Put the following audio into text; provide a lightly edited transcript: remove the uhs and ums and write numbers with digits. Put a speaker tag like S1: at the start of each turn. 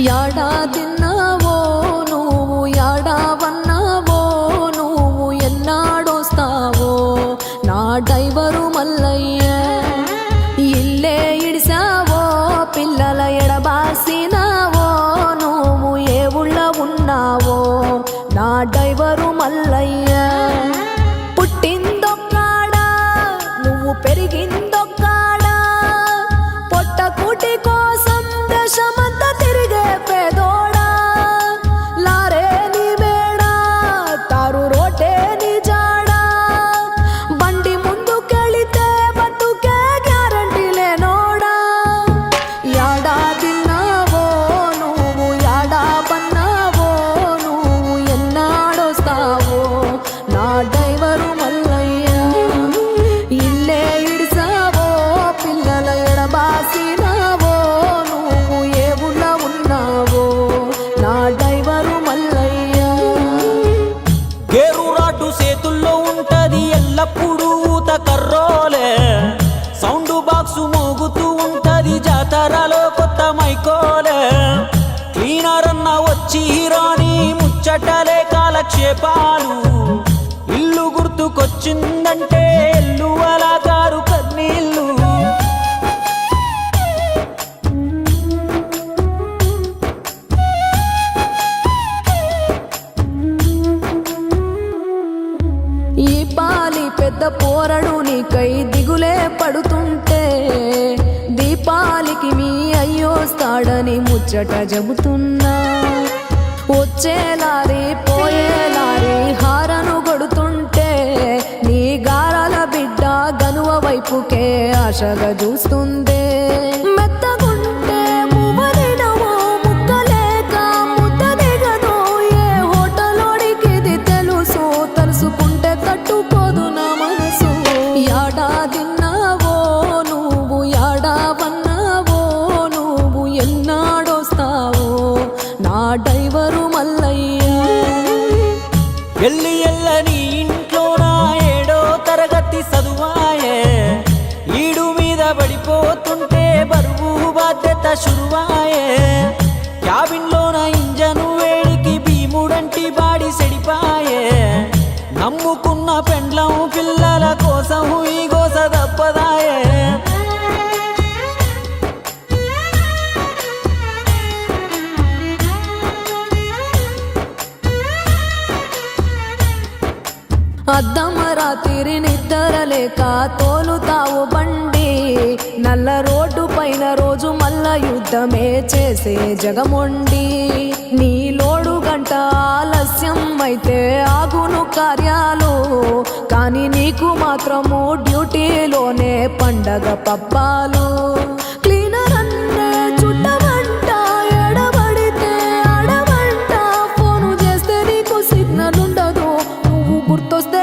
S1: యాడా తిన్నావో నువ్వు యాడా వన్నావో నువ్వు ఎన్నాడొస్తావో నా డ్రైవరు మల్లయ్య ఇల్లే ఇడిసావో పిల్లల ఎడబాసినావో నువ్వు ఏ ఊళ్ళో ఉన్నావో నా డ్రైవరు మల్లయ్య పుట్టిందొక్కాడా నువ్వు పెరిగిందొక్కాడా పొట్ట కూటి కోసం దేశమంతా తిరిగే పేదోడా లారే నీ మేడా తారు రోటే నీ జాడా బండి ముందుకెళితే బతుకే గ్యారంటీ లేనోడా యాడా తిన్నావో నువ్వు యాడా పన్నావో నువ్వు ఎన్నాడొస్తావో నా డ్రైవరు మల్లయ్య ఇల్లే ఇడిసావో పిల్లల ఎడబాసినావో నువ్వు ఏ ఊళ్ళో ఉన్నావో నా డ్రైవరు మల్లయ్య
S2: గేరు రాటు చేతుల్లో ఉంటది ఎల్లప్పుడూ ఊత కర్రోలే సౌండ్ బాక్సు మోగుతూ ఉంటది జాతరలో కొత్త మైకోలే క్లీనర్ అన్న వచ్చి రాని ముచ్చటలే కాలక్షేపాలు ఇల్లు గుర్తుకొచ్చిందంటే ఎల్లు అలా గారు కన్నీళ్ళు
S1: ఈ పాలి పెద్ద పోరడు నీకై దిగులే పడుతుంటే దీపాలికి మీ అయ్యోస్తాడని ముచ్చట చెబుతున్నా వచ్చేలారి పోయేలారి హారను కొడుతుంటే నీ గారాల బిడ్డ గనువ వైపుకే ఆశగా చూస్తుందే మెత్తగుంటే మువ్వదినవో ముక్కలేక ముద్ద దిగదో ఏ హోటలోడికిది తెలుసు తలుసుకుంటే తట్టుకోదు నా మనసు యాడా తిన్నావో నువ్వు యాడా వన్నావో నువ్వు ఎన్నాడొస్తావో నా డ్రైవరు మల్లయ్య
S2: ఎల్లి ఎల్లని ఇంట్లోన ఏడో తరగతి చదువాయే ఈడు మీద పడిపోతుంటే బరువు బాధ్యత శురువాయే క్యాబిన్లోన ఇంజను వేడికి భీముడంటి బాడి సెడిపాయే నమ్ముకున్న పెండ్లం పిల్లల కోసం ఈ గోస తప్పదాయే
S1: అద్దమరాతిరి నిద్రలేక తోలుతావు బండి నల్ల రోడ్డు పైన రోజు మల్ల యుద్ధమే చేసే జగమొండి నీ లోడు గంట ఆలస్యం అయితే ఆగును కార్యాలు కానీ నీకు మాత్రము డ్యూటీలోనే పండగ పబ్బాలు క్లీనర్ అన్నే చుట్టమంట ఎడబడితే అడవంట ఫోను చేస్తే నీకు సిగ్నల్ ఉండదు నువ్వు గుర్తొస్తే